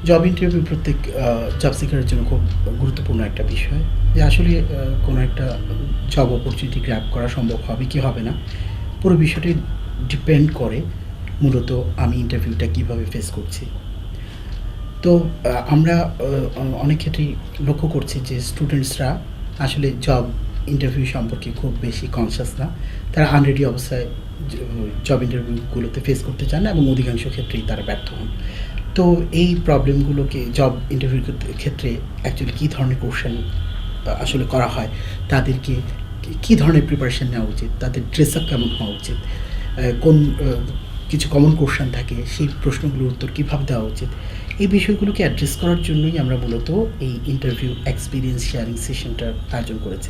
Job interview প্রত্যেক job সিকারের জন্য খুব গুরুত্বপূর্ণ একটা বিষয়, যে আসলে কোনো একটা জব অপরচুনিটি গ্র্যাব করা সম্ভব হবে কি হবে না, পুরো বিষয়টি ডিপেন্ড করে মূলত আমি ইন্টারভিউটা কীভাবে ফেস করছি। তো আমরা অনেক ক্ষেত্রেই লক্ষ্য করছি যে স্টুডেন্টসরা আসলে জব ইন্টারভিউ সম্পর্কে খুব বেশি কনসিয়াস না, তারা আনরেডি অবস্থায় জব ইন্টারভিউগুলোতে ফেস করতে চান না এবং অধিকাংশ ক্ষেত্রেই তারা ব্যর্থ হন। তো এই প্রবলেমগুলোকে জব ইন্টারভিউর ক্ষেত্রে অ্যাকচুয়ালি কী ধরনের কোশ্চেন আসলে করা হয়, তাদেরকে কী ধরনের প্রিপারেশন নেওয়া উচিত, তাদের ড্রেস আপ কেমন হওয়া উচিত, কোন কিছু কমন কোশ্চেন থাকে সেই প্রশ্নগুলোর উত্তর কীভাবে দেওয়া উচিত, এই বিষয়গুলোকে অ্যাড্রেস করার জন্যই আমরা মূলত এই ইন্টারভিউ এক্সপিরিয়েন্স শেয়ারিং সেশনটার আয়োজন করেছি।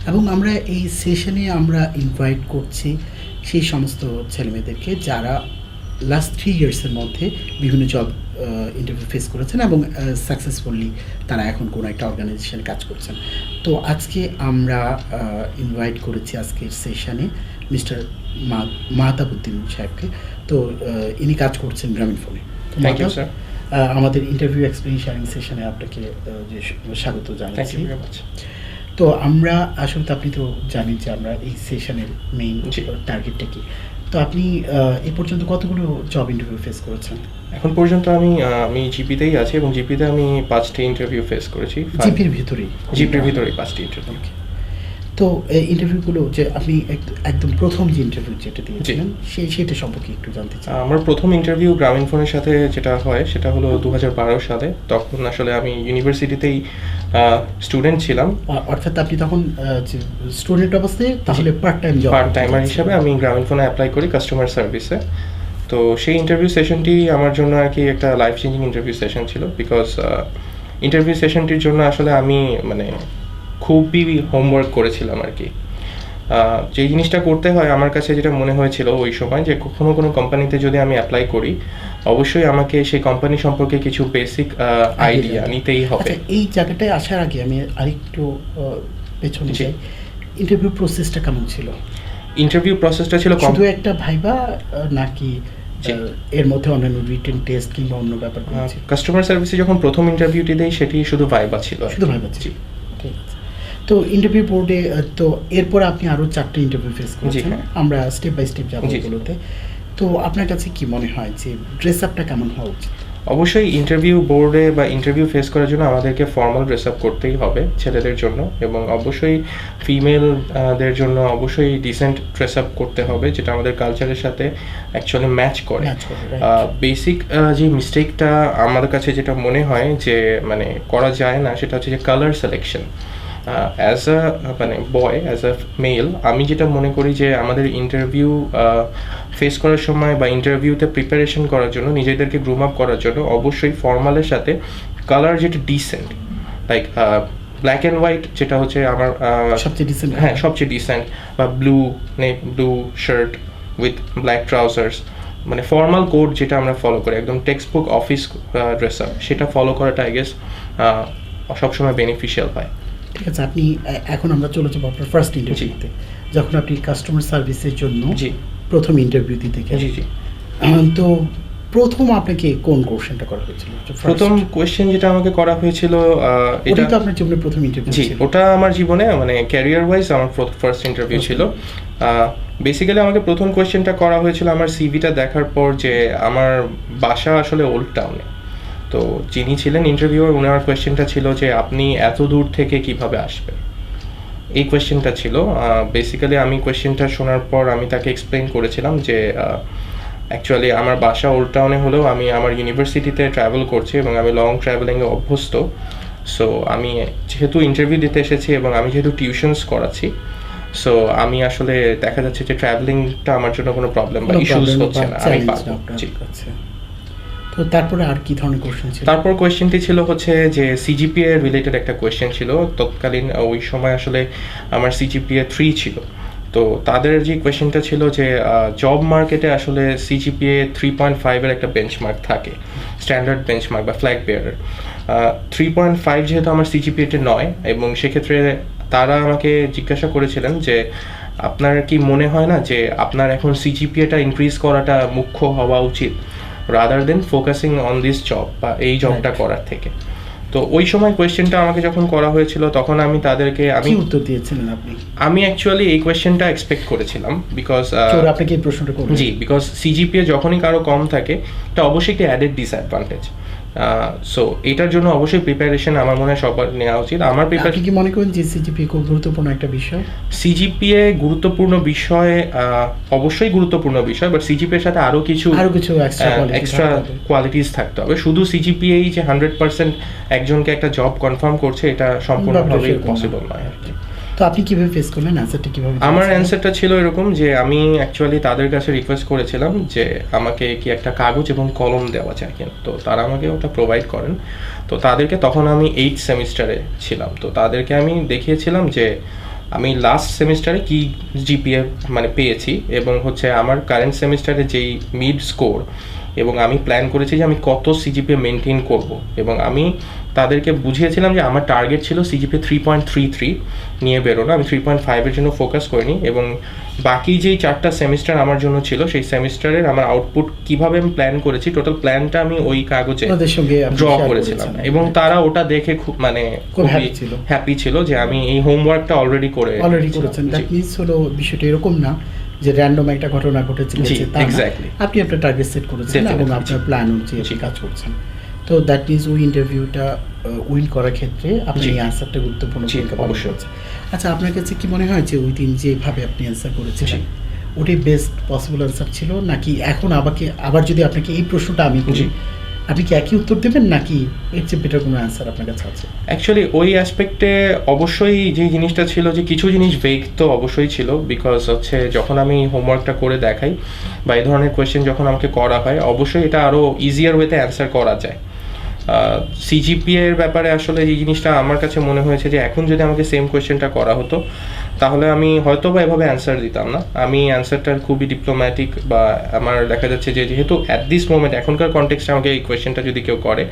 এবং আমরা এই সেশনে আমরা ইনভাইট করছি সেই সমস্ত ছেলেমেয়েদেরকে যারা লাস্ট 3 ইয়ার্সের মধ্যে বিভিন্ন জব ইন্টারভিউ ফেস করেছেন এবং সাকসেসফুলি তারা এখন কোনো একটা অর্গানাইজেশনে কাজ করছেন। তো আজকে আমরা ইনভাইট করেছি আজকের সেশনে মিস্টার মাহতাবউদ্দিন সাহেবকে। তো ইনি কাজ করছেন গ্রামীণফোনে। আমাদের ইন্টারভিউ এক্সপিরিয়েন্স শেয়ারিং সেশনে আপনাকে স্বাগত জানাচ্ছি। তো আমরা আসলে তো আপনি তো জানেন যে আমরা এই সেশনের মেইন টার্গেটটা কি। তো আপনি এই পর্যন্ত কতগুলো জব ইন্টারভিউ ফেস করেছেন? এখন পর্যন্ত আমি জিপিতেই আছি এবং জিপিতে আমি 5টি ইন্টারভিউ ফেস করেছি। জিপির ভিতরেই 5টি ইন্টারভিউ। তো এই ইন্টারভিউগুলো যে আপনি একদম প্রথম যে ইন্টারভিউ যেটা দিয়েছিলেন সেটা সম্পর্কে একটু জানতে চাই। আমার প্রথম ইন্টারভিউ গ্রামীণফোনের সাথে যেটা হয় সেটা হলো 2012 সালে। তখন আসলে আমি ইউনিভার্সিটিতেই স্টুডেন্ট ছিলাম। অর্থাৎ আপনি তখন স্টুডেন্ট অবস্থায় তাহলে পার্ট টাইমার হিসাবে আমি গ্রামীণফোনে অ্যাপ্লাই করি কাস্টমার সার্ভিসে। তো সেই ইন্টারভিউ সেশনটি আমার জন্য আর কি একটা লাইফ চেঞ্জিং ইন্টারভিউ সেশন ছিল, বিকজ ইন্টারভিউ সেশনটির জন্য আসলে আমি খুবই হোমওয়ার্ক করেছিলাম আর কি। যে জিনিসটা করতে হয় আমার কাছে যেটা মনে হয়েছিল ওই সময়, যে কোনো কোম্পানিতে যদি আমি অ্যাপ্লাই করি অবশ্যই আমাকে সেই কোম্পানি সম্পর্কে কিছু বেসিক আইডিয়া নিতেই হবে। এই জায়গাটায় আসার আগে আমি আরেকটু পেছনে যাই, ইন্টারভিউ প্রসেসটা কেমন ছিল? ইন্টারভিউ প্রসেসটা ছিল শুধু একটা ভাইবা নাকি এর মধ্যে অন্যান্য রিটেন টেস্ট কিংবা অন্য ব্যাপার? কাস্টমার সার্ভিসে যখন প্রথম ইন্টারভিউটি দেই সেটি শুধু ভাইবা ছিল। ঠিক আছে। তো ইন্টারভিউ বোর্ডে তো এরপর আপনি আরও 4টি ইন্টারভিউ ফেস করেছেন, আমরা স্টেপ বাই স্টেপ যাবো এগুলোতে। তো আপনার কাছে কি মনে হয় যে ড্রেস আপটা কেমন হওয়া উচিত? অবশ্যই ইন্টারভিউ বোর্ডে বা ইন্টারভিউ ফেস করার জন্য আমাদেরকে ফর্মাল ড্রেস আপ করতেই হবে ছেলেদের জন্য, এবং অবশ্যই ফিমেলদের জন্য অবশ্যই ডিসেন্ট ড্রেস আপ করতে হবে, যেটা আমাদের কালচারের সাথে অ্যাকচুয়ালি ম্যাচ করে। বেসিক যে মিস্টেকটা আমাদের কাছে যেটা মনে হয় যে করা যায় না, সেটা হচ্ছে যে colour selection. As a boy, as a male, আমি যেটা মনে করি যে আমাদের ইন্টারভিউ ফেস করার সময় বা ইন্টারভিউতে প্রিপারেশন করার জন্য, নিজেদেরকে গ্রুম আপ করার জন্য অবশ্যই ফর্মালের সাথে কালার যেটা decent, like black and white যেটা হচ্ছে আমার সবচেয়ে ডিসেন্ট, বা blue shirt with black trousers, formal code যেটা আমরা ফলো করি, একদম textbook office dress up, সেটা ফলো করাটা আই গেস সবসময় বেনিফিশিয়াল হয়। ঠিক আছে, আপনি এখন আমরা চলে যাবো আপনার ফার্স্ট ইন্টারভিউতে, যখন আপনি কাস্টমার সার্ভিসের জন্য প্রথম ইন্টারভিউ দিতে গেলেন। তো প্রথম আপনাকে কোন কোশ্চেনটা করা হয়েছিল? প্রথম কোয়েশ্চেন যেটা আমাকে করা হয়েছিল, এটা তো আপনার জীবনে প্রথম ইন্টারভিউ ছিল? ওটা আমার জীবনে ক্যারিয়ার ওয়াইজ আমার ফার্স্ট ইন্টারভিউ ছিল। বেসিক্যালি আমাকে প্রথম কোয়েশ্চেনটা করা হয়েছিল আমার সিভিটা দেখার পর, যে আমার বাসা আসলে ওল্ড টাউনে। তো যিনি ছিলেন ইন্টারভিউয়ার, ওনার কোয়েশ্চেনটা ছিল যে আপনি এত দূর থেকে কিভাবে আসবেন, এই কোয়েশ্চেনটা ছিল। বেসিক্যালি আমি কোয়েশ্চেনটা শোনার পর আমি তাকে এক্সপ্লেন করেছিলাম যে অ্যাকচুয়ালি আমার বাসা ওল্ড টাউনে হলেও আমি আমার ইউনিভার্সিটিতে ট্রাভেল করছি এবং আমি লং ট্রাভেলিংয়ে অভ্যস্ত। সো আমি যেহেতু ইন্টারভিউ দিতে এসেছি এবং আমি যেহেতু টিউশনস করাচ্ছি, সো আমি আসলে দেখা যাচ্ছে যে ট্রাভেলিংটা আমার জন্য কোনো প্রবলেম বা ইস্যুস হচ্ছে না, আমি পারবো। তো তারপরে আর কি ধরনের কোশ্চেন ছিল? তারপর কোয়েশ্চেনটি ছিল হচ্ছে যে সিজিপিএ রিলেটেড একটা কোয়েশ্চেন ছিল। তৎকালীন ওই সময় আসলে আমার সিজিপিএ 3 ছিল। তো তাদের যে কোয়েশ্চেনটা ছিল যে জব মার্কেটে আসলে সিজিপিএ 3.5 এর একটা বেঞ্চমার্ক থাকে, স্ট্যান্ডার্ড বেঞ্চমার্ক বা ফ্ল্যাগ বেয়ারার। 3.5 যেহেতু আমার সিজিপিএতে নয়, এবং সেক্ষেত্রে তারা আমাকে জিজ্ঞাসা করেছিলেন যে আপনার কি মনে হয় না যে আপনার এখন সিজিপিএটা ইনক্রিজ করাটা মুখ্য হওয়া উচিত? Rather than focusing on this job বা এই জবটা Right. করার থেকে। তো ওই সময় কোয়েশ্চেনটা আমাকে যখন করা হয়েছিল তখন আমি তাদেরকে কি উত্তর দিয়েছিলেন আপনি? আমি অ্যাকচুয়ালি এই কোয়েশ্চেনটা এক্সপেক্ট করেছিলাম বিকজ কেউ আপনাকে এই প্রশ্নটা করবে? জি, বিকজ সিজিপিএ যখনই কারো কম থাকে এটা অবশ্যই একটি অ্যাডেড ডিসঅ্যাডভান্টেজ। সো এটার জন্য অবশ্যই প্রিপারেশন আমার মনে হয় সবার নেওয়া উচিত। আমার আপনি কি মনে করেন যে সিজিপি খুব গুরুত্বপূর্ণ একটা বিষয়? সিজিপিএ গুরুত্বপূর্ণ বিষয়, অবশ্যই গুরুত্বপূর্ণ বিষয়, বাট সিজিপিএর সাথে আরও কিছু এক্সট্রা কোয়ালিটিস থাকতে হবে। শুধু সিজিপিএই যে 100% একজনকে একটা জব কনফার্ম করছে এটা সম্পূর্ণভাবেই পসিবল নয় আর কি। তো আপনি কিভাবে ফেস করলেন, অ্যান্সারটা কিভাবে? আমার অ্যান্সারটা ছিল এরকম যে আমি অ্যাকচুয়ালি তাদের কাছে রিকোয়েস্ট করেছিলাম যে আমাকে কি একটা কাগজ এবং কলম দেওয়া যায় কিনা, তো তারা আমাকে ওটা প্রোভাইড করেন। তো তাদেরকে তখন আমি 8th সেমিস্টারে ছিলাম, তো তাদেরকে আমি দেখিয়েছিলাম যে আমি লাস্ট সেমিস্টারে কি জিপিএ মানে পেয়েছি এবং হচ্ছে আমার কারেন্ট সেমিস্টারে যেই মিড স্কোর, এবং আমি প্ল্যান করেছি যে আমি কত সিজিপিএ মেনটেন করব, এবং আমি তাদেরকে বুঝিয়েছিলাম যে আমার টার্গেট ছিল সিজিপিএ 3.33 নিয়ে বেরোনো। আমি 3.5-এর জন্য ফোকাস করিনি, এবং বাকি যেই 4টা সেমিস্টার আমার জন্য ছিল সেই সেমিস্টারের আমার আউটপুট কিভাবে আমি প্ল্যান করেছি টোটাল প্ল্যানটা আমি ওই কাগজে ড্র করেছিলাম, এবং তারা ওটা দেখে খুব মানে খুব হ্যাপি ছিল যে আমি এই হোমওয়ার্কটা অলরেডি করেছেন। দ্যাট মিন্স হলো বিষয়টা এরকম না যে র্যান্ডম একটা ঘটনা ঘটেছিল, আপনি আপনার টার্গেট সেট করেছেন এবং আপনার প্ল্যান অনুযায়ী আপনি কাজ করছেন। তো দ্যাট মিন্স ওই ইন্টারভিউটা উইন করার ক্ষেত্রে আপনি এই অ্যান্সারটা গুরুত্বপূর্ণ ভূমিকা পালন করছেন। আচ্ছা, আপনার কাছে কি মনে হয় যে ওই দিন যেভাবে আপনি অ্যান্সার করেছিলেন ওটাই বেস্ট পসিবল অ্যান্সার ছিল, নাকি এখন আবার যদি আপনাকে এই প্রশ্নটা আমি করি আপনি কি একই উত্তর দেবেন, নাকি এর চেয়ে বেটার কোনো অ্যান্সার আপনার কাছে আছে? অ্যাকচুয়ালি ওই অ্যাসপেক্টে অবশ্যই যে জিনিসটা ছিল যে কিছু জিনিস ভেগ তো অবশ্যই ছিল, বিকজ হচ্ছে যখন আমি হোমওয়ার্কটা করে দেখাই বা এই ধরনের কোয়েশ্চেন যখন আমাকে করা হয় অবশ্যই এটা আরও ইজিয়ার ওয়েতে অ্যান্সার করা যায়। সিজিপিএ এর ব্যাপারে আসলে এই জিনিসটা আমার কাছে মনে হয়েছে যে এখন যদি আমাকে সেম কোয়েশ্চেনটা করা হতো তাহলে আমি হয়তো বা এভাবে অ্যান্সার দিতাম না। আমি অ্যান্সারটা খুবই ডিপ্লোম্যাটিক, বা আমার দেখা যাচ্ছে যে যেহেতু অ্যাট দিস মোমেন্ট এখনকার কনটেক্সটে আমাকে এই কোয়েশ্চেনটা যদি কেউ করে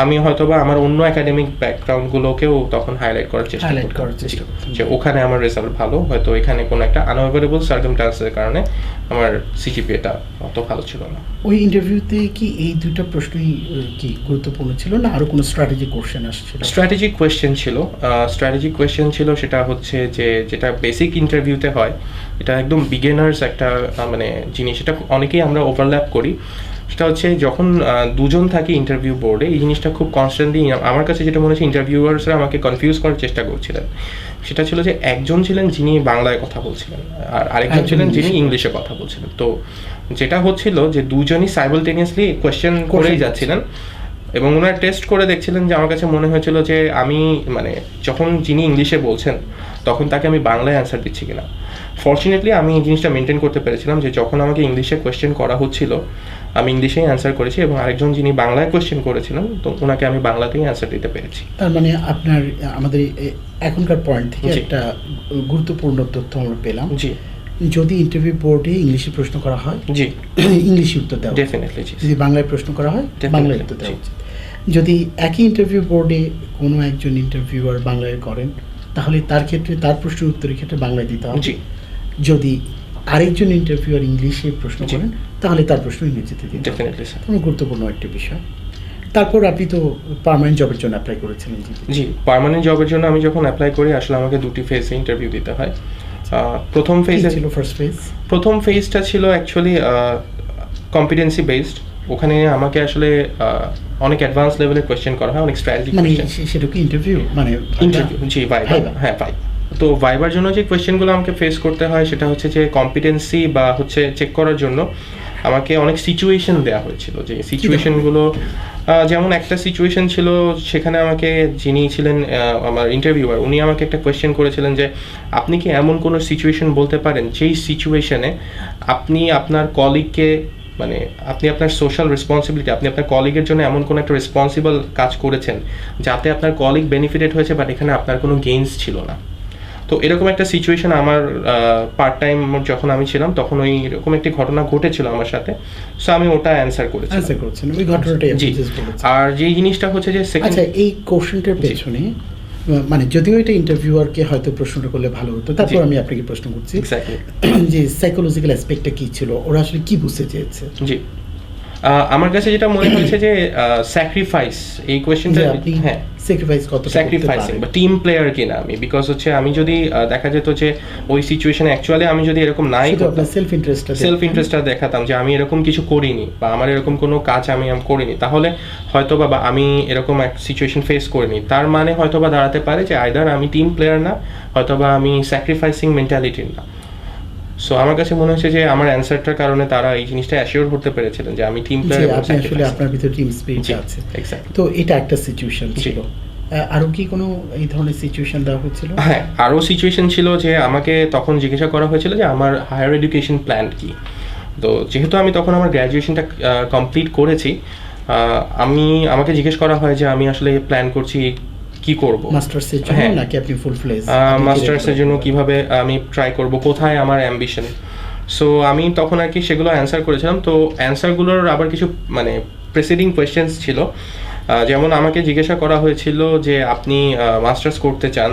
আমি হয়তো বা আমার অন্য একাডেমিক ব্যাকগ্রাউন্ডগুলোকেও তখন হাইলাইট করার চেষ্টা করতাম যে ওখানে আমার রেজাল্ট ভালো, হয়তো এখানে কোনো একটা আনএভয়েডেবল সার্কামস্ট্যান্সের কারণে আমার সিজিপিএটা অত ভালো ছিল না। ওই ইন্টারভিউতে কি এই দুটো প্রশ্নই কি গুরুত্বপূর্ণ ছিল, না আরো কোনো স্ট্র্যাটেজিক কোশ্চেন আসছিল? স্ট্র্যাটেজিক কোয়েশ্চেন ছিল, সেটা হচ্ছে যে যেটা বেসিক ইন্টারভিউতে হয়, এটা একদম বিগিনার্স একটা মানে জিনিস, এটা অনেকেই আমরা ওভারল্যাপ করি। সেটা হচ্ছে যখন দুজন থাকি ইন্টারভিউ বোর্ডে, এই জিনিসটা খুব কনস্ট্যান্টলি আমার কাছে যেটা মনে হচ্ছে ইন্টারভিউয়ার্সরা আমাকে কনফিউজ করার চেষ্টা করছিলেন। সেটা ছিল যে একজন ছিলেন যিনি বাংলায় কথা বলছিলেন আর আরেকজন ছিলেন যিনি ইংলিশে কথা বলছিলেন। তো যেটা হচ্ছিল যে দুজনই সাইমালটেনিয়াসলি কোয়েশ্চেন করেই যাচ্ছিলেন, এবং ওনারা টেস্ট করে দেখছিলেন যে আমার কাছে মনে হয়েছিল যে আমি মানে যখন যিনি ইংলিশে বলছেন তখন তাকে আমি বাংলায় অ্যান্সার দিচ্ছি কিনা। ফর্চুনেটলি আমি এই জিনিসটা মেনটেন করতে পেরেছিলাম যে যখন আমাকে ইংলিশে কোয়েশ্চেন করা হচ্ছিল আমি ইংলিশেই অ্যান্সার করেছি, এবং আরেকজন যিনি বাংলায় কোয়েশ্চেন করেছিলেন তো ওনাকে আমি বাংলাতেই অ্যান্সার দিতে পেরেছি। তার মানে আপনার আমাদের এখনকার পয়েন্ট থেকে একটা গুরুত্বপূর্ণ তথ্য আমরা পেলাম। জি, যদি ইন্টারভিউ বোর্ডে ইংলিশে প্রশ্ন করা হয় জি ইংলিশে উত্তর দেওয়া, ডেফিনেটলি। যদি বাংলায় প্রশ্ন করা হয় বাংলায় উত্তর দেওয়া উচিত। যদি একই ইন্টারভিউ বোর্ডে কোনো একজন ইন্টারভিউয়ার বাংলায় করেন তাহলে তার ক্ষেত্রে তার প্রশ্নের উত্তরের ক্ষেত্রে বাংলায় দিতে হবে। যদি আরেকজন ইন্টারভিউয়ার ইংলিশে প্রশ্ন করেন তাহলে তার প্রশ্ন ইংরেজিতে দিতে হবে। Definitely sir. খুব গুরুত্বপূর্ণ একটা বিষয়। তারপর আপনি তো পার্মানেন্ট জবের জন্য অ্যাপ্লাই করেছিলেন? জি, পার্মানেন্ট জবের জন্য আমি যখন অ্যাপ্লাই করি আসলে আমাকে দুটি ফেজে ইন্টারভিউ দিতে হয়। প্রথম ফেজে ছিল প্রথম ফেজটা ছিল অ্যাকচুয়ালি কম্পিটেন্সি বেসড। ওখানে আমাকে আসলে অনেক অ্যাডভান্স লেভেলের কোয়েশ্চেন করা হয়, অনেক স্ট্র্যাটেজিক কোয়েশ্চেন। সেটা কি ইন্টারভিউ মানে ইন্টারভিউ? জি, ভাইবা। হ্যাঁ, ভাইবা। তো ভাইবার জন্য যে কোয়েশ্চেনগুলো আমাকে ফেস করতে হয় সেটা হচ্ছে যে কম্পিটেন্সি বা হচ্ছে চেক করার জন্য আমাকে অনেক সিচুয়েশন দেওয়া হয়েছিল, যে সিচুয়েশনগুলো যেমন একটা সিচুয়েশন ছিল সেখানে আমাকে যিনি ছিলেন আমার ইন্টারভিউয়ার উনি আমাকে একটা কোয়েশ্চেন করেছিলেন যে আপনি কি এমন কোনো সিচুয়েশন বলতে পারেন যেই সিচুয়েশনে আপনি আপনার কলিগকে মানে আপনি আপনার সোশ্যাল রেসপন্সিবিলিটি আপনি আপনার কলিগের জন্য এমন কোনো একটা রেসপন্সিবল কাজ করেছেন যাতে আপনার কলিগ বেনিফিটেড হয়েছে বাট এখানে আপনার কোনো গেইনস ছিল না। তো এরকম একটা সিচুয়েশন আমার পার্ট টাইম যখন আমি ছিলাম তখন ওই রকম একটি ঘটনা ঘটেছিল আমার সাথে, সো আমি ওটা অ্যান্সার করেছি। ওই ঘটনাটাই আর যেই জিনিসটা হচ্ছে যে আচ্ছা এই কোশ্চেনটার পেছনে মানে যদিও এটা ইন্টারভিউয়ারকে হয়তো প্রশ্নটা করলে ভালো হতো, তারপর আমি আপনাকে প্রশ্ন করছি যে সাইকোলজিক্যাল অ্যাসপেক্টটা কি ছিল, ওরা আসলে কি বুঝতে চেয়েছে? জি, আমার কাছে যেটা মনে হয়েছে যে স্যাক্রিফাইস এই কোয়েশ্চেনটা, যে আপনি হ্যাঁ স্যাক্রিফাইস কতটা করতে স্যাক্রিফাইসিং পারেন। বা টিম প্লেয়ার কিনা আমি, বিকজ হচ্ছে আমি যদি দেখা যেত যে ওই সিচুয়েশনে অ্যাকচুয়ালি আমি যদি এরকম নাই শুধু করতাম, আপনার সেলফ ইন্টারেস্টটা দেখাতাম যে আমি এরকম কিছু করিনি বা আমার এরকম কোনো কাজ আমি করিনি, তাহলে হয়তো বা আমি এরকম এক সিচুয়েশন ফেস করিনি, তার মানে হয়তো বা দাঁড়াতে পারে যে আইদার আমি টিম প্লেয়ার না, হয়তো বা আমি স্যাক্রিফাইসিং মেন্টালিটির না। সো আমার কাছে মনে হচ্ছে যে আমার অ্যান্সারটার কারণে তারা এই জিনিসটা অ্যাসিওর করতে পেরেছিলেন যে আমি টিম যে প্লেয়ার এবং আপনি আসলে আপনার ভিতরে টিম স্পিরিট আছে। এক্স্যাক্টলি। তো এটা একটা সিচুয়েশন ছিল। আরো কি কোনো এই ধরনের সিচুয়েশন দেওয়া হয়েছিল? হ্যাঁ, আরও সিচুয়েশন ছিল যে আমাকে তখন জিজ্ঞাসা করা হয়েছিল যে আমার হায়ার এডুকেশন প্ল্যান কি। তো যেহেতু আমি তখন আমার গ্র্যাজুয়েশনটা কমপ্লিট করেছি, আমাকে জিজ্ঞেস করা হয় যে আমি আসলে প্ল্যান করছি কি করব, মাস্টার্সের জন্য হ্যাঁ। নাকি আপনি ফুল ফ্লেজ মাস্টার্সের জন্য কিভাবে আমি ট্রাই করব, কোথায় আমার অ্যাম্বিশন। সো আমি তখন আর কি সেগুলো অ্যান্সার করেছিলাম। তো অ্যান্সারগুলোর আবার কিছু মানে প্রেসিডিং কোয়েশ্চেন্স ছিল, যেমন আমাকে জিজ্ঞাসা করা হয়েছিল যে আপনি মাস্টার্স করতে চান,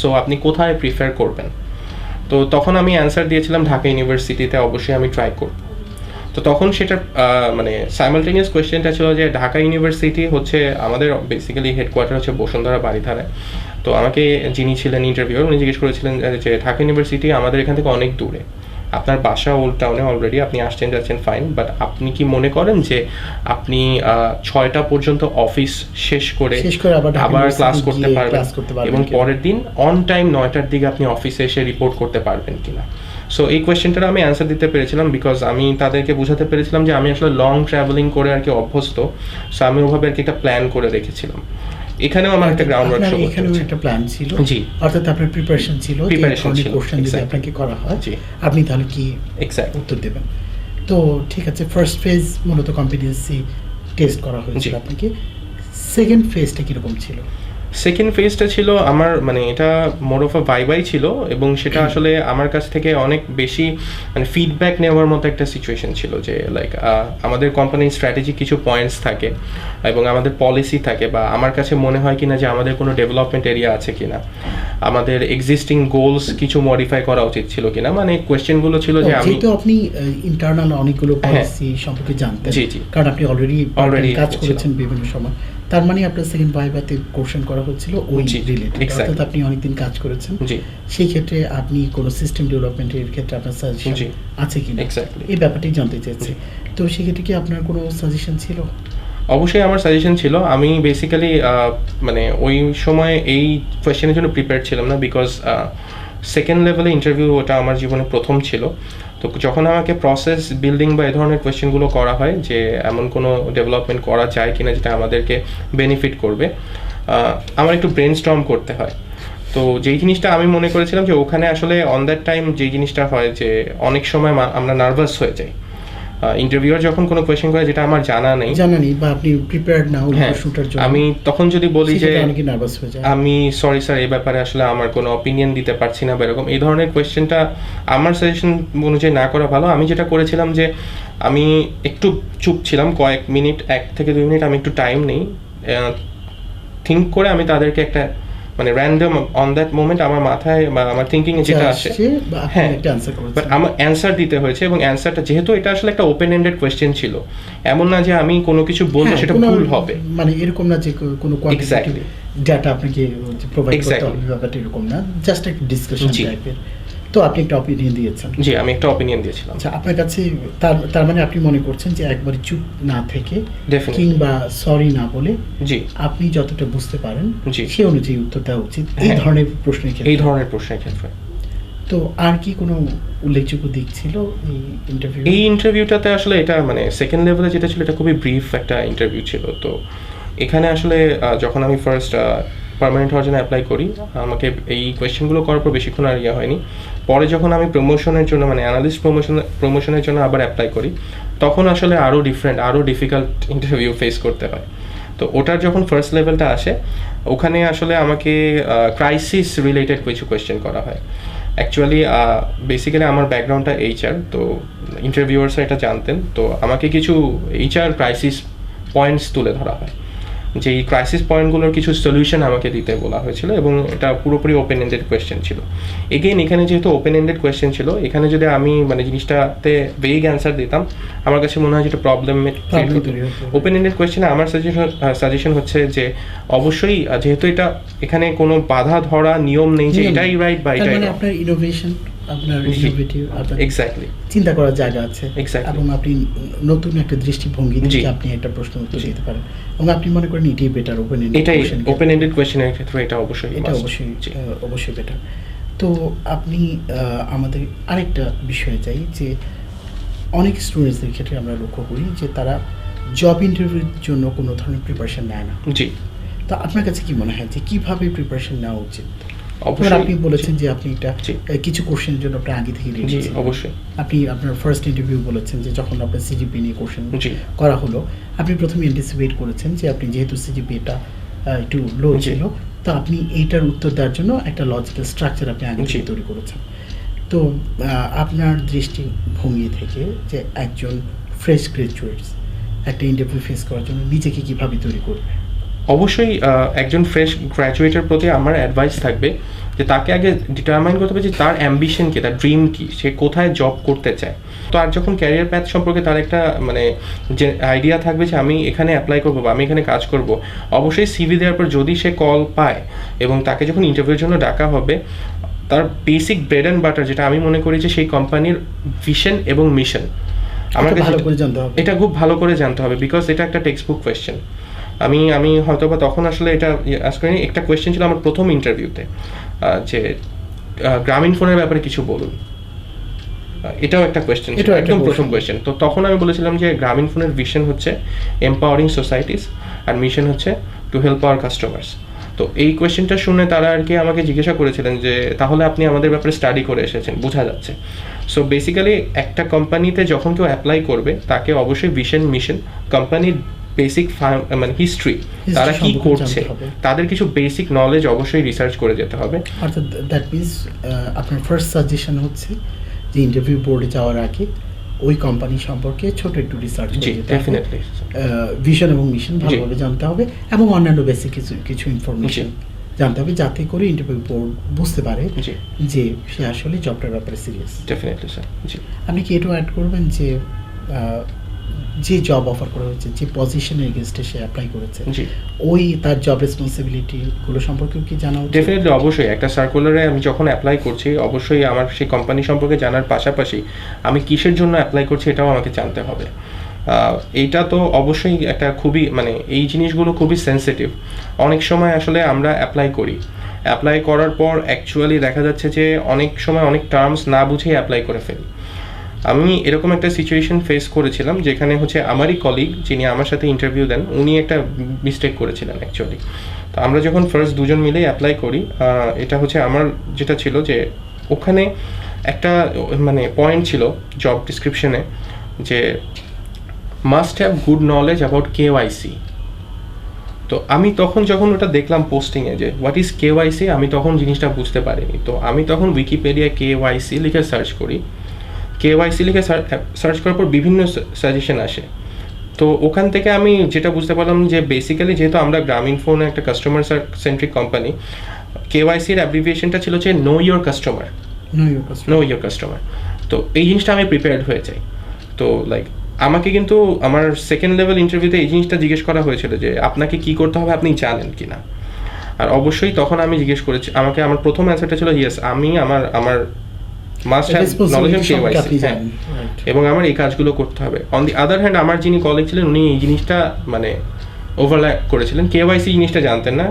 সো আপনি কোথায় প্রিফার করবেন। তো তখন আমি অ্যান্সার দিয়েছিলাম ঢাকা ইউনিভার্সিটিতে অবশ্যই আমি ট্রাই করব। তো তখন সেটা মানে সাইমালটেনিয়াস কোয়েশ্চেনটা ছিল যে ঢাকা ইউনিভার্সিটি হচ্ছে আমাদের বেসিক্যালি হেডকোয়ার্টার হচ্ছে বসুন্ধরা বারিধারায়। তো আমাকে যিনি ছিলেন ইন্টারভিউয়ার উনি জিজ্ঞেস করেছিলেন যে ঢাকা ইউনিভার্সিটি আমাদের এখান থেকে অনেক দূরে, আপনার বাসা ওল্ড টাউনে অলরেডি, আপনি আসছেন যাচ্ছেন ফাইন, বাট আপনি কি মনে করেন যে আপনি 6টা পর্যন্ত অফিস শেষ করে আবার ক্লাস করতে পারবেন এবং পরের দিন অন টাইম 9টার দিকে আপনি অফিসে এসে রিপোর্ট করতে পারবেন কিনা। সো এই কোয়েশ্চেনটার আমি অ্যান্সার দিতে পেরেছিলাম, বিকজ আমি তাদেরকে বোঝাতে পেরেছিলাম যে আমি আসলে লং ট্রাভেলিং করে আর কি অভ্যস্ত। সো আমি ওভাবে আর কি একটা প্ল্যান করে রেখেছিলাম। এখানেও আমার একটা গ্রাউন্ড ওয়ার্ক আপনার এখানেও একটা প্ল্যান ছিল। জি, অর্থাৎ আপনার প্রিপারেশন ছিল, প্রিপারেশন ছিল, কোশ্চেন যদি আপনাকে করা হয় জি আপনি তাহলে কি এক্স্যাক্ট উত্তর দেবেন। তো ঠিক আছে, ফার্স্ট ফেজ মূলত কম্পিটেন্সি টেস্ট করা হয়েছিল আপনাকে। সেকেন্ড ফেজটা কিরকম ছিল? সেকেন্ড ফেজটা ছিল আমার মানে এটা মোর অফ আ ভাইবাই ছিল, এবং সেটা আসলে আমার কাছ থেকে অনেক বেশি মানে ফিডব্যাক নেওয়ার মতো একটা সিচুয়েশন ছিল, যে লাইক আমাদের কোম্পানির স্ট্র্যাটেজি কিছু পয়েন্টস থাকে এবং আমাদের পলিসি থাকে, বা আমার কাছে মনে হয় কিনা যে আমাদের কোনো ডেভেলপমেন্ট এরিয়া আছে কিনা, আমাদের এক্সিস্টিং গোলস কিছু মডিফাই করা উচিত ছিল কিনা, মানে কোয়েশ্চেনগুলো ছিল যে আমি যেহেতু আপনি ইন্টারনাল অনেকগুলো পলিসি সম্পর্কে জানতেন, জি জি কারণ আপনি অলরেডি কাজ ছিলাম। করেছেন বিভিন্ন সময়, তার মানে আপনার সেকেন্ড ভাইভাতে কোশ্চেন করা হচ্ছিল ওই জি, রিলেটেড, exactly. অর্থাৎ আপনি অনেকদিন কাজ করেছেন, জি সেই ক্ষেত্রে আপনি কোনো সিস্টেম ডেভেলপমেন্টের ক্ষেত্রে আপনার জি সাজেশন আছে কিনা এক্স্যাক্টলি। এই ব্যাপারটাই জানতে চাইছি। তো সেক্ষেত্রে কি আপনার কোনো সাজেশন ছিল? অবশ্যই আমার সাজেশন ছিল। আমি বেসিক্যালি মানে ওই সময় এই কোয়েশ্চেনের জন্য প্রিপেয়ার ছিলাম না, বিকজ সেকেন্ড লেভেলে ইন্টারভিউ ওটা আমার জীবনে প্রথম ছিল। তো যখন আমাকে প্রসেস বিল্ডিং বা এই ধরনের কোয়েশ্চেনগুলো করা হয় যে এমন কোনো ডেভেলপমেন্ট করা যায় কিনা যেটা আমাদেরকে বেনিফিট করবে, আমার একটু ব্রেন স্টর্ম করতে হয়। তো যেই জিনিসটা আমি মনে করেছিলাম যে ওখানে আসলে অন দ্যাট টাইম যেই জিনিসটা হয় যে অনেক সময় আমরা নার্ভাস হয়ে যাই ইন্টারভিউয়ার যখন কোনো কোয়েশ্চেন করে যেটা আমার জানা নেই বা আপনি প্রিপেয়ার্ড না ওই প্রশ্নটার জন্য, আমি তখন যদি বলি যে অনেকে নার্ভাস হয়ে যায়, আমি সরি স্যার এই ব্যাপারে আসলে আমার কোনো অপিনিয়ন দিতে পারছি না বা এরকম এই ধরনের কোয়েশ্চেনটা আমার সাজেশন অনুযায়ী না করা ভালো। আমি যেটা করেছিলাম যে আমি একটু চুপ ছিলাম কয়েক মিনিট, 1 থেকে 2 মিনিট আমি একটু টাইম নেই, থিঙ্ক করে আমি তাদেরকে একটা মানে র্যান্ডম অন দ্যাট মোমেন্ট আমার মাথায় বা আমার থিঙ্কিং এ যেটা আসে হ্যাঁ বাট আমার অ্যান্সার দিতে হয়েছে, এবং অ্যান্সারটা যেহেতু এটা আসলে একটা ওপেন এন্ডেড কোয়েশ্চেন ছিল, এমন না যে আমি কোনো কিছু বলবো সেটা ভুল হবে, মানে এরকম না যে কোনো কোয়ান্টিটেটিভ ডাটা আপনাকে প্রোভাইড করতে হবে, ব্যাপারটা এরকম না, জাস্ট একটা ডিসকাশন টাইপের। তো আপনি একটা অপিনিয়ন দিয়েছেন? জি আমি একটা অপিনিয়ন দিয়েছিলাম। আচ্ছা, আপনার কাছে তার মানে আপনি মনে করছেন যে একবারে চুপ না থেকে Definitely. কিংবা সরি না বলে জি আপনি যতটা বুঝতে পারেন জি সেই অনুযায়ী উত্তর দেওয়া উচিত এই ধরনের প্রশ্নের ক্ষেত্রে। এই ধরনের প্রশ্নের ক্ষেত্রে। তো আর কি কোনো উল্লেখযোগ্য দিক ছিল এই ইন্টারভিউটাতে? আসলে এটা মানে সেকেন্ড লেভেলে যেটা ছিল এটা খুবই ব্রিফ একটা ইন্টারভিউ ছিল। তো এখানে আসলে যখন আমি ফার্স্ট পার্মানেন্ট হওয়ার জন্য অ্যাপ্লাই করি, আমাকে এই কোয়েশ্চেনগুলো করার পর বেশিক্ষণ আর ইয়ে হয়নি। পরে যখন আমি প্রমোশনের জন্য মানে অ্যানালিস্ট প্রমোশনের জন্য আবার অ্যাপ্লাই করি, তখন আসলে আরও আরও ডিফিকাল্ট ইন্টারভিউ ফেস করতে হয়। তো ওটার যখন ফার্স্ট লেভেলটা আসে, ওখানে আসলে আমাকে ক্রাইসিস রিলেটেড কিছু কোয়েশ্চেন করা হয়। অ্যাকচুয়ালি বেসিক্যালি আমার ব্যাকগ্রাউন্ডটা HR, তো ইন্টারভিউয়ার্সরা এটা জানতেন। তো আমাকে কিছু HR ক্রাইসিস পয়েন্টস তুলে ধরা হয়, যে এই ক্রাইসিস পয়েন্টগুলোর কিছু সলিউশন আমাকে দিতে বলা হয়েছিল, এবং এটা পুরোপুরি ওপেন এন্ডেড কোয়েশ্চেন ছিল। এগেইন এখানে যেহেতু ওপেন এন্ডেড কোয়েশ্চেন ছিল, এখানে যদি আমি মানে জিনিসটাতে ভেগ অ্যান্সার দিতাম, আমার কাছে মনে হয় যেটা প্রবলেম ওপেন এন্ডেড কোয়েশ্চেনে আমার সাজেশন হচ্ছে যে অবশ্যই যেহেতু এটা এখানে কোনো বাধা ধরা নিয়ম নেই যে এটাই রাইট বা এটাই মানে আপনার ইনোভেশন, আপনার ইনোভেটিভ, আপনার এক্স্যাক্টলি চিন্তা করার জায়গা আছে, Exactly. এবং আপনি নতুন একটা দৃষ্টিভঙ্গি জি। থেকে আপনি একটা প্রশ্ন উত্তর দিতে পারেন, এবং আপনি মনে করেন এটাই বেটার ওপেন এন্ডেড এটাই ওপেন এন্ডেড কোয়েশ্চেনের ক্ষেত্রে এটা অবশ্যই এটা must. অবশ্যই জি। অবশ্যই বেটার। তো আপনি আমাদের আরেকটা বিষয়ে যাই, যে অনেক স্টুডেন্টসদের ক্ষেত্রে আমরা লক্ষ্য করি যে তারা জব ইন্টারভিউর জন্য কোনো ধরনের প্রিপারেশন নেয় না। জি, তো আপনার কাছে কি মনে হয় যে কিভাবে প্রিপারেশন নেওয়া উচিত? অবশ্যই আপনি বলেছেন যে আপনি এটা জি। কিছু কোশ্চেনের জন্য আপনি আগে থেকে রেডি জি, ছিলেন। অবশ্যই আপনি আপনার ফার্স্ট ইন্টারভিউ বলেছেন যে যখন আপনার সিজিপি নিয়ে কোশ্চেন জি। করা হলো, আপনি প্রথমে অ্যান্টিসিপেট করেছেন যে আপনি যেহেতু সিজিপিটা একটু লো জি। ছিল, তো আপনি এইটার উত্তর দেওয়ার জন্য একটা লজিক্যাল স্ট্রাকচার আপনি আগে জি। থেকে তৈরি করেছেন। তো আপনার দৃষ্টিভঙ্গি থেকে যে একজন ফ্রেশ গ্রাজুয়েটস একটা ইন্টারভিউ ফেস করার জন্য নিজেকে কিভাবে তৈরি করবে? অবশ্যই একজন ফ্রেশ গ্র্যাজুয়েটের প্রতি আমার অ্যাডভাইস থাকবে যে তাকে আগে ডিটারমাইন করতে হবে যে তার অ্যাম্বিশন কি, তার ড্রিম কি, সে কোথায় জব করতে চায়। তো আর যখন ক্যারিয়ার প্যাথ সম্পর্কে তার একটা মানে যে আইডিয়া থাকবে যে আমি এখানে অ্যাপ্লাই করবো বা আমি এখানে কাজ করব, অবশ্যই সিভি দেওয়ার পর যদি সে কল পায় এবং তাকে যখন ইন্টারভিউর জন্য ডাকা হবে, তার বেসিক ব্রেড অ্যান্ড বাটার যেটা আমি মনে করি যে সেই কোম্পানির ভিশন এবং মিশন আমার এটা কাছে ভালো করে জানতে হবে। এটা খুব ভালো করে জানতে হবে, বিকজ এটা একটা টেক্সট বুক কোয়েশ্চেন। আমি হয়তো বা তখন আসলে এটা আজকে একটা কোয়েশ্চেন ছিল আমার প্রথম ইন্টারভিউতে, যে গ্রামীণ ফোনের ব্যাপারে কিছু বলুন। এটাও একটা কোয়েশ্চেন ছিল, এটাও একটা একদম প্রথম question। কোয়েশ্চেন। তো তখন আমি বলেছিলাম যে গ্রামীণ ফোনের ভিশন হচ্ছে এম্পাওয়ারিং সোসাইটিস, আর মিশন হচ্ছে টু হেল্প আওয়ার কাস্টমার্স। তো এই কোয়েশ্চেনটা শুনে তারা আর কি আমাকে জিজ্ঞাসা করেছিলেন যে তাহলে আপনি আমাদের ব্যাপারে স্টাডি করে এসেছেন, বোঝা যাচ্ছে। সো বেসিক্যালি একটা কোম্পানিতে যখন কেউ অ্যাপ্লাই করবে তাকে অবশ্যই ভিশন, মিশন, কোম্পানির বেসিক মানে হিস্ট্রি, তারা কি সম্পর্কে করছে, জানতে হবে। তাদের কিছু বেসিক নলেজ অবশ্যই রিসার্চ করে যেতে হবে। অর্থাৎ দ্যাট মিনস আপনার ফার্স্ট সাজেশন হচ্ছে যে ইন্টারভিউ বোর্ডে যাওয়ার আগে ওই কোম্পানি সম্পর্কে ছোট একটু রিসার্চ জি, ডেফিনেটলি। ভিশন এবং মিশন ভালোভাবে জানতে হবে, এবং অন্যান্য বেসিক কিছু ইনফরমেশন জানতে হবে, যাতে করে ইন্টারভিউ বোর্ড বুঝতে পারে জি, যে সে আসলে জবটার ব্যাপারে সিরিয়াস। Definitely sir. জি, আপনি কি এটাও অ্যাড করবেন যে যে জব অফার করা হয়েছে, যে পজিশনের এগেনস্টে সে অ্যাপ্লাই করেছে, জি, ওই তার জব রেসপন্সিবিলিটিগুলো সম্পর্কেও কি জানা উচিত? ডেফিনেটলি অবশ্যই। একটা সার্কুলারে আমি যখন অ্যাপ্লাই করছি, অবশ্যই আমার সেই কোম্পানি সম্পর্কে জানার পাশাপাশি আমি কিসের জন্য অ্যাপ্লাই করছি এটাও আমাকে জানতে হবে। এইটা তো অবশ্যই একটা খুবই মানে এই জিনিসগুলো খুবই সেন্সিটিভ। অনেক সময় আসলে আমরা অ্যাপ্লাই করি, অ্যাপ্লাই করার পর অ্যাকচুয়ালি দেখা যাচ্ছে যে অনেক সময় অনেক টার্মস না বুঝেই অ্যাপ্লাই করে ফেলি। আমি এরকম একটা সিচুয়েশন ফেস করেছিলাম যেখানে হচ্ছে আমারই কলিগ যিনি আমার সাথে ইন্টারভিউ দেন, উনি একটা মিস্টেক করেছিলেন অ্যাকচুয়ালি। তো আমরা যখন ফার্স্ট দুজন মিলেই অ্যাপ্লাই করি, এটা হচ্ছে আমার যেটা ছিল যে ওখানে একটা মানে পয়েন্ট ছিল জব ডিসক্রিপশনে যে must have good knowledge about KYC. তো আমি তখন যখন ওটা দেখলাম পোস্টিংয়ে যে হোয়াট ইজ কেওয়াইসি, আমি তখন জিনিসটা বুঝতে পারিনি। তো আমি তখন উইকিপিডিয়ায় কেওয়াইসি লিখে সার্চ করি। কেওয়াইসি লিখে সার্চ করার পর বিভিন্ন সাজেশন আসে। তো ওখান থেকে আমি যেটা বুঝতে পারলাম যে বেসিক্যালি যেহেতু আমরা গ্রামীণ ফোন একটা কাস্টমার সেন্ট্রিক কোম্পানি, কেওয়াইসির অ্যাব্রিভিয়েশনটা ছিল যে know your customer, know your customer. তো এই জিনিসটা আমি প্রিপেয়ার্ড হয়ে যাই। তো লাইক আমাকে কিন্তু আমার সেকেন্ড লেভেল ইন্টারভিউতে এই জিনিসটা জিজ্ঞেস করা হয়েছিল যে আপনাকে কি করতে হবে আপনি জানেন কি না। আর অবশ্যই তখন আমি জিজ্ঞেস করেছি, আমাকে আমার প্রথম অ্যান্সারটা ছিল ইয়েস, আমি আমার must have knowledge on KYC, এবং আমার এই কাজগুলো করতে হবে। অন দি আদার হ্যান্ড আমার যিনি কলিগ ছিলেন উনি এই জিনিসটা মানে ওভারল্যাপ করেছিলেন, কেওয়াইসি জিনিসটা জানতেন না।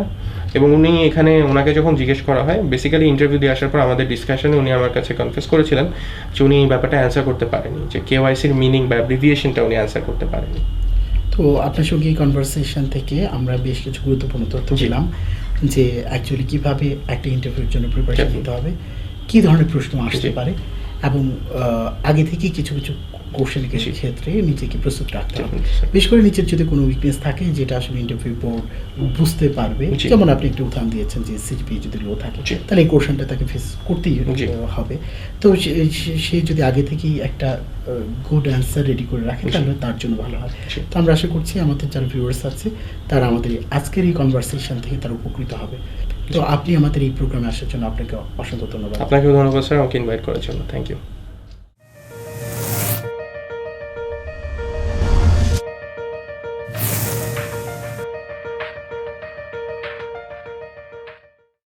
এবং উনি এখানে ওনাকে যখন জিজ্ঞেস করা হয় বেসিক্যালি ইন্টারভিউ দিয়ে আসার পর আমাদের ডিসকাশনে উনি আমার কাছে কনফেস করেছিলেন যে উনি এই ব্যাপারটা অ্যান্সার করতে পারেনি, যে কেওয়াইসির মিনিং বা অ্যাব্রিভিয়েশনটা উনি অ্যান্সার করতে পারেনি। তো আপনার সঙ্গে এই কনভারসেশন থেকে আমরা বেশ কিছু গুরুত্বপূর্ণ তথ্য পেলাম যে অ্যাকচুয়ালি কিভাবে একটা ইন্টারভিউর জন্য প্রিপারেশন নিতে হবে, কী ধরনের প্রশ্ন আসতে পারে, এবং আগে থেকেই কিছু কিছু কৌশলের জি। ক্ষেত্রে নিজেকে প্রস্তুত রাখতে হবে। Definitely, sir. বিশেষ করে নিচের যদি কোনো উইকনেস থাকে যেটা আসলে ইন্টারভিউ বোর্ড বুঝতে পারবে, জি। যেমন আপনি একটু উদাহরণ দিয়েছেন যে সিজিপি যদি লো থাকে, জি। তাহলে এই কোশ্চেনটা তাকে ফেস করতেই জি। হবে। তো সে যদি আগে থেকেই একটা গুড অ্যান্সার রেডি করে রাখে জি। তাহলে তার জন্য ভালো হয়। জি। তো আমরা আশা করছি আমাদের যারা ভিউয়ার্স আছে তারা আমাদের আজকের এই কনভারসেশন থেকে তারা উপকৃত হবে। তো আপনি আমাদের এই প্রোগ্রামে আসার জন্য আপনাকে অসংখ্য ধন্যবাদ। আপনাকেও ধন্যবাদ স্যার আমাকে ইনভাইট করার জন্য। Thank you.